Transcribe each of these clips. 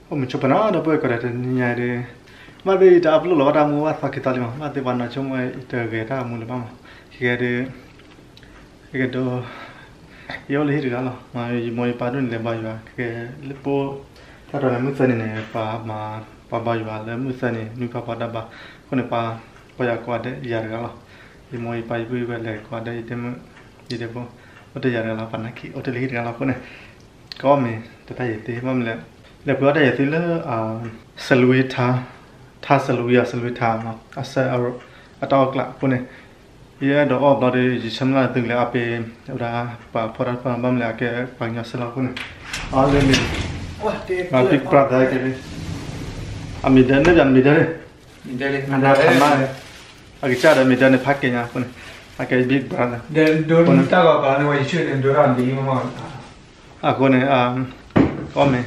Om chopana da poi correte niare. Ma be da aplo lo da mu wa fa kita lima. Ma te bana choma ite ge da mu le ba ma. Ke do yo le hi ga lo. Ma mo pa do le ba yo ke le po ta do na mu sa ni ne pa ma pa ba yo le mu sa ni nu pa pa da ba. Ko ne pa ya ko de ya ga lo. Di mo pa bu be le ko de ite mu di de bo. O te ya ga la pa na ki o te le hi ga lo ko ne. Có mình tôi thấy thế mà mình lại bữa đây thì là salui tha salui tha mà asa ở đó là cô này giờ đó ở đó thì chỉ xem là từng là áp ra và phật pháp mà mình lại cái bằng nhau sala cô này ở đây mình mà big brother cái này mình đến đây mình đây anh đã làm mà cái cha đây mình đây phát cái nhà cô này cái big brother để đồ ta có cái này chuyện để đồ làm gì mà cô này con mình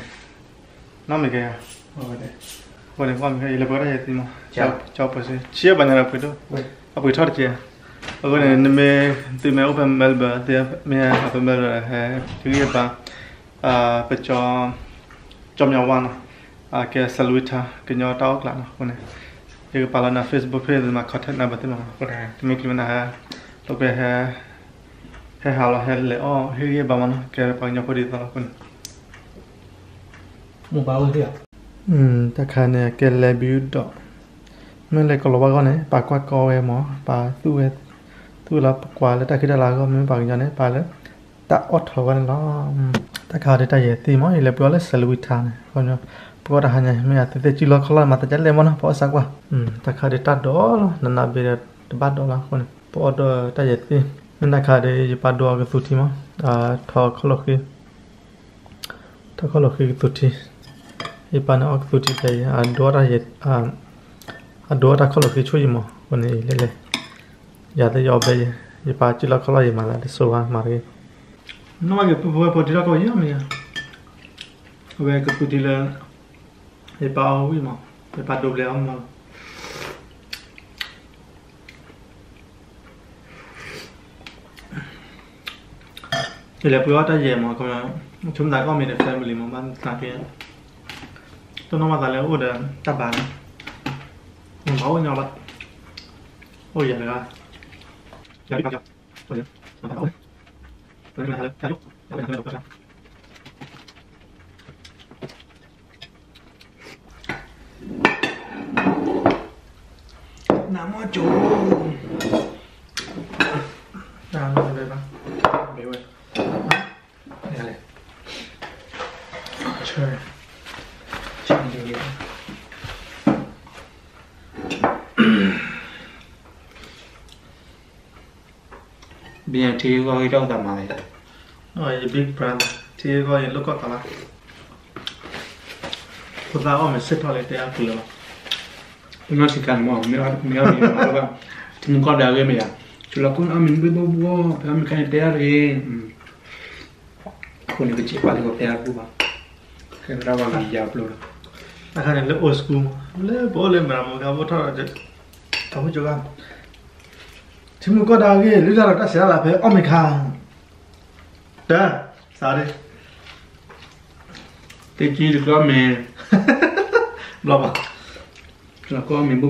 nó mình cái cô này con mình cái là bữa đây thì mà chào bữa nay chia bao nhiêu là bữa đó bữa thoát chia cô này mình từ mình open Melbourne thì mình open Melbourne hay thứ gì ba bây giờ trong nhà quan cái saluta cái nhà tao lại cô này cái bà là Facebook page mà content nào bật mà cô này mình kêu là lúc về hay hào là hay lẽ hay bà mà cái bằng nhau có đi tao con một bao nhiêu ta khai này cái review đó mình lại có lo bao này bà qua coi em mỏ bà tu là qua là ta khi đã là có mình bằng nhau này bà là ta ớt thôi con nó ta khai để ta dễ tìm mỏ thì là bữa là saluta này con nhá bữa đã hay mình thấy chỉ lo khó mà ta chắc lemon bỏ sắc quá ta khai để ta đó là nãy bây giờ bắt đó là con bữa đó ta dễ tìm mình đã khai để bắt đó cái tụt mà thọ khó cái tụt thì bạn nó tụt thì đó là dễ đó là khó cái chui mà con này lấy giờ tới giờ bây giờ bạn chỉ là khó gì mà là để số mà cái nó mà cái bữa đi ra coi nhá mình về cái tụt là để bao gì mà để bạn đồ léo mà thì là bữa ta về mà còn chúng ta có mình được xem mình mà làm cái tôi nói mà tại là ủa được ta bán mình bảo nhau bạn ôi giờ là giờ đi bao giờ rồi rồi rồi mình làm cái lúc mình làm cái nằm ở chỗ nào nó đây bạn hiểu rồi đây này chơi chơi gì vậy bây giờ thì coi đâu tầm này rồi big brand thì coi lúc có cả là tôi ra ở mình xếp vào lại để ăn cửa nó chỉ cần mà mình mà thì mình có đào cái gì à chú là con mình bị bố mình cái này đấy con này chỉ phải có tèo bố cái đó là gì à bố cái này là old school là bố lên mà cái bố thọ là không có chỗ ăn thì mình có đào cái lý do là ta sẽ là phải ôm mình khang đó sao đi thì chỉ được có mình lo mà là con mình bố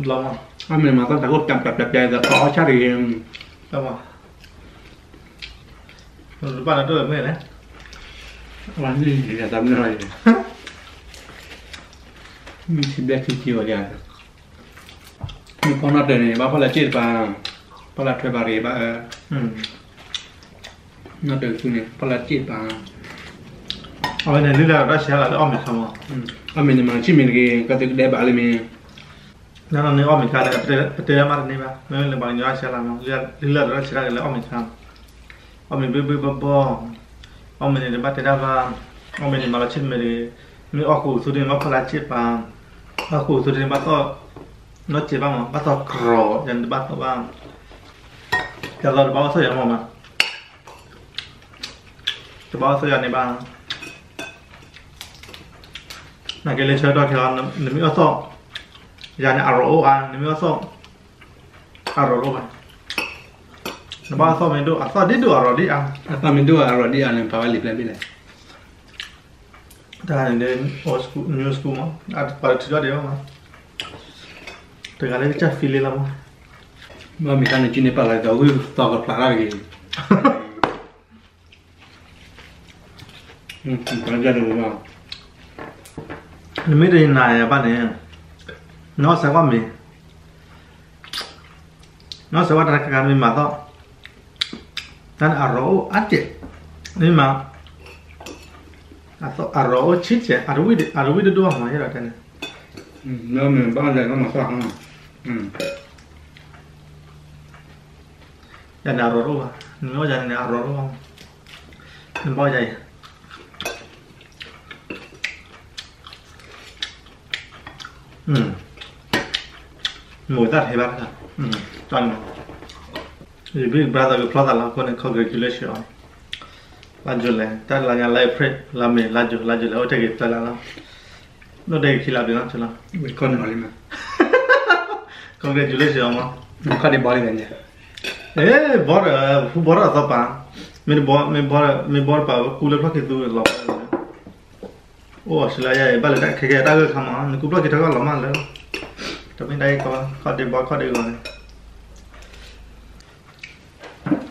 lo mà mình mà có thể có chậm dài là có chắc thì lo mà rồi bạn là tôi mới đấy làm gì thì là tầm rồi mình chỉ biết thì chiều vậy mình còn nói này bao là chết và bao là thuê bà rể bà nó được cái này bao là chết và ở này lý do đó sẽ là ôm mình không à mình mà chỉ mình cái để bà lên mình nó nếu ôm mình khang là cái mà này ba nếu là bằng nhau sẽ làm lý do đó sẽ là ôm mình khang ôm mình bự bò ôm mình để bắt tay ra ôm mình mà là chết mình ở khu số điện mà phải là chết và ở khu số điện bắt to nó chết ba mà bắt to cỏ dần bắt to ba cái đó bao sốอย่างmà cái bao sốอย่างnày ba này cái lấy chơi đó thì là nếu mình ở sốอย่างnày aro nếu mình ở số aro rồi nó bao số mình đủ số đi đủ aro đi à ta mình đưa rồi đi ăn phải lip lên bị này ta đến old school new school mà phải chơi đấy mà từ cái này chắc phi lắm mà mình cái này chỉ nên bảo là đâu có tao có phá ra gì còn ra được mà mấy đứa này bạn này nó sẽ qua mình nó sẽ qua ra cái mình mà đó tan arroz aje nhưng mà arroz chít chứ arroz được đua mà như là thế này nếu mình bao giờ nó mà sao không giờ là arroz à nếu giờ là arroz không mình bao giờ mùi tạt hay bát à toàn thì big brother cái plot là con congratulation lanjut lah ta là nhà live free là mình lanjut là ở đây cái là nó đây khi làm được nó chला con nói mà congratulation mà nó có đi bỏ đi vậy bỏ ra sao pa mình bỏ pa cooler plug cái tu là ô xí lại bây giờ cái ta cái tham ăn cooler cái đó là làm ăn rồi bên đây có đi bỏ có đi rồi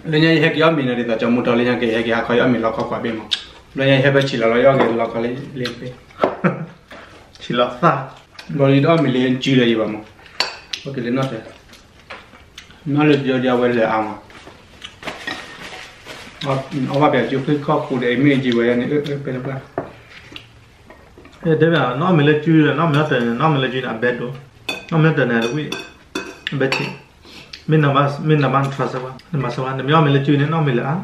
lên nhà hết cái mình này ta cho một đôi lên nhà cái khỏi mình lo có quả bên mà lên nhà hết bây chỉ là lo cái lo có lên bên chỉ là sao rồi đó mình lên chỉ là gì vậy mà ok lên nó lên giờ về là ăn ở bên bây giờ cứ có phụ đề mình chỉ về này bên đó thế là nó mình lên chui là nó mình lên chui là bed đó nó mình tên này là quý bed mình làm ăn trust sao mà sao anh mình lên chui nên nó mình là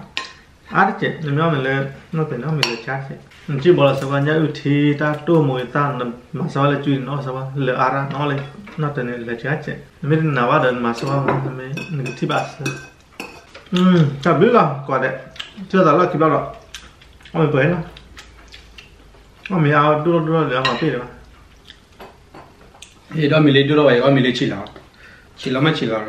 ăn chứ mình lên nó tên nó mình là chat chứ mình chỉ bảo là sao anh nhớ thì ta tua mùi ta mà sao lên chui nó sao là ara nó lên nó tên này là chat chứ mình nào vào đến mà sao mình thì bác chả biết là quả đấy chưa là cái bao đó mình bới nó mình ao đua để mà biết được thì đó mình lấy đua vậy mình lấy chỉ là mà chỉ là